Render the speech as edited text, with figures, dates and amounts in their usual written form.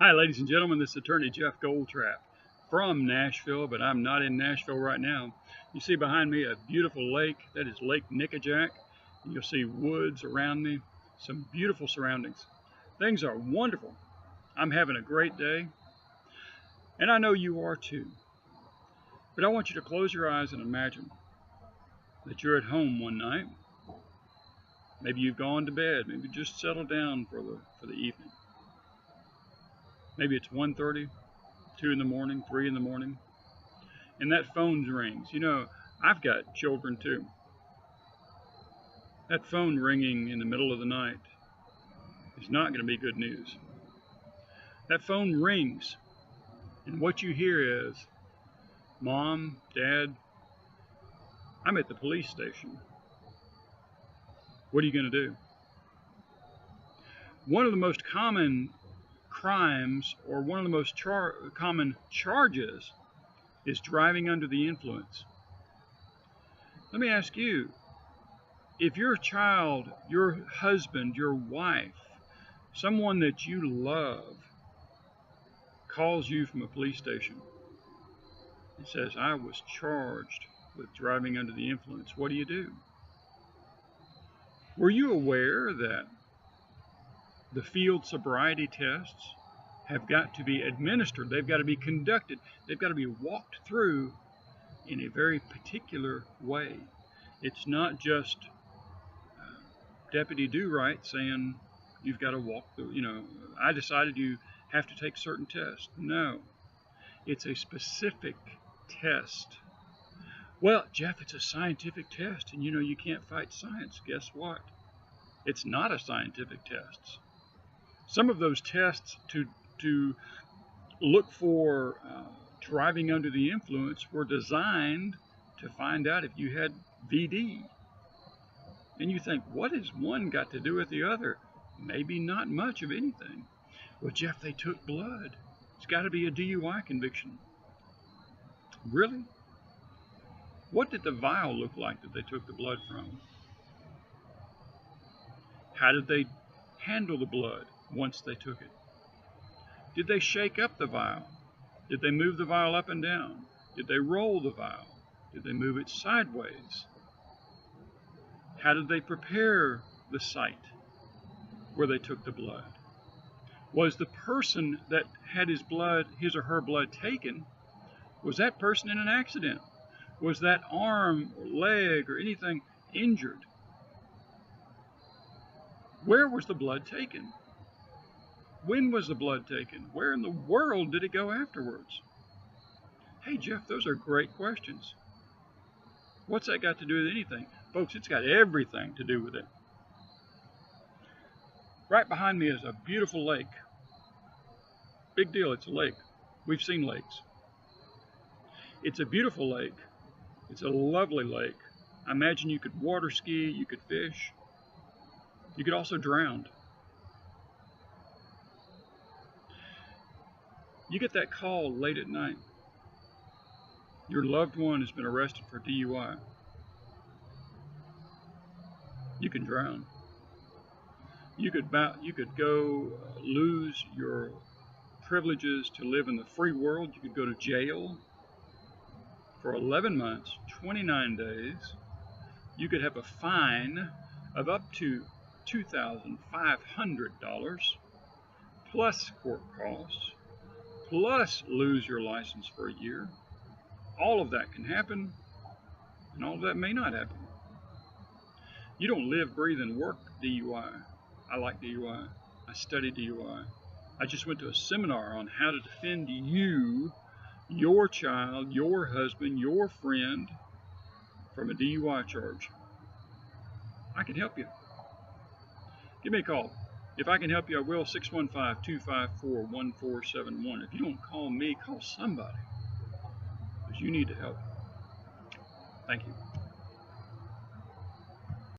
Hi, ladies and gentlemen. This is Attorney Jeff Goldtrap from Nashville, but I'm not in Nashville right now. You see behind me a beautiful lake. That is Lake Nickajack. And you'll see woods around me, some beautiful surroundings. Things are wonderful. I'm having a great day, and I know you are too. But I want you to close your eyes and imagine that you're at home one night. Maybe you've gone to bed. Maybe just settled down for the evening. Maybe it's 1:30, 2 in the morning, 3 in the morning, and that phone rings. You know, I've got children too. That phone ringing in the middle of the night is not going to be good news. That phone rings, and what you hear is, "Mom, Dad, I'm at the police station." What are you going to do? One of the most common crimes, or one of the most common charges, is driving under the influence. Let me ask you, if your child, your husband, your wife, someone that you love calls you from a police station and says, "I was charged with driving under the influence," what do? Were you aware that the field sobriety tests have got to be administered? They've got to be conducted. They've got to be walked through in a very particular way. It's not just Deputy Do-Right saying you've got to walk through, I decided you have to take certain tests. No, it's a specific test. Well, Jeff, it's a scientific test, and you can't fight science. Guess what? It's not a scientific test. Some of those tests to look for driving under the influence were designed to find out if you had VD. And you think, what has one got to do with the other? Maybe not much of anything. Well, Jeff, they took blood. It's got to be a DUI conviction. Really? What did the vial look like that they took the blood from? How did they handle the blood once they took it? Did they shake up the vial? Did they move the vial up and down? Did they roll the vial? Did they move it sideways? How did they prepare the site where they took the blood? Was the person that had his or her blood taken, was that person in an accident? Was that arm or leg or anything injured? Where was the blood taken? When was the blood taken? Where in the world did it go afterwards? Hey, Jeff, those are great questions. What's that got to do with anything? Folks, it's got everything to do with it. Right behind me is a beautiful lake. Big deal, it's a lake. We've seen lakes. It's a beautiful lake. It's a lovely lake. I imagine you could water ski, you could fish. You could also drown. You get that call late at night. Your loved one has been arrested for DUI. You can drown. You could go lose your privileges to live in the free world. You could go to jail for 11 months, 29 days. You could have a fine of up to $2,500 plus court costs, plus lose your license for a year. All of that can happen, and all of that may not happen. You don't live, breathe, and work DUI. I like DUI. I study DUI. I just went to a seminar on how to defend you, your child, your husband, your friend from a DUI charge. I can help you. Give me a call. If I can help you, I will. 615-254-1471. If you don't call me, call somebody, because you need to help. Thank you.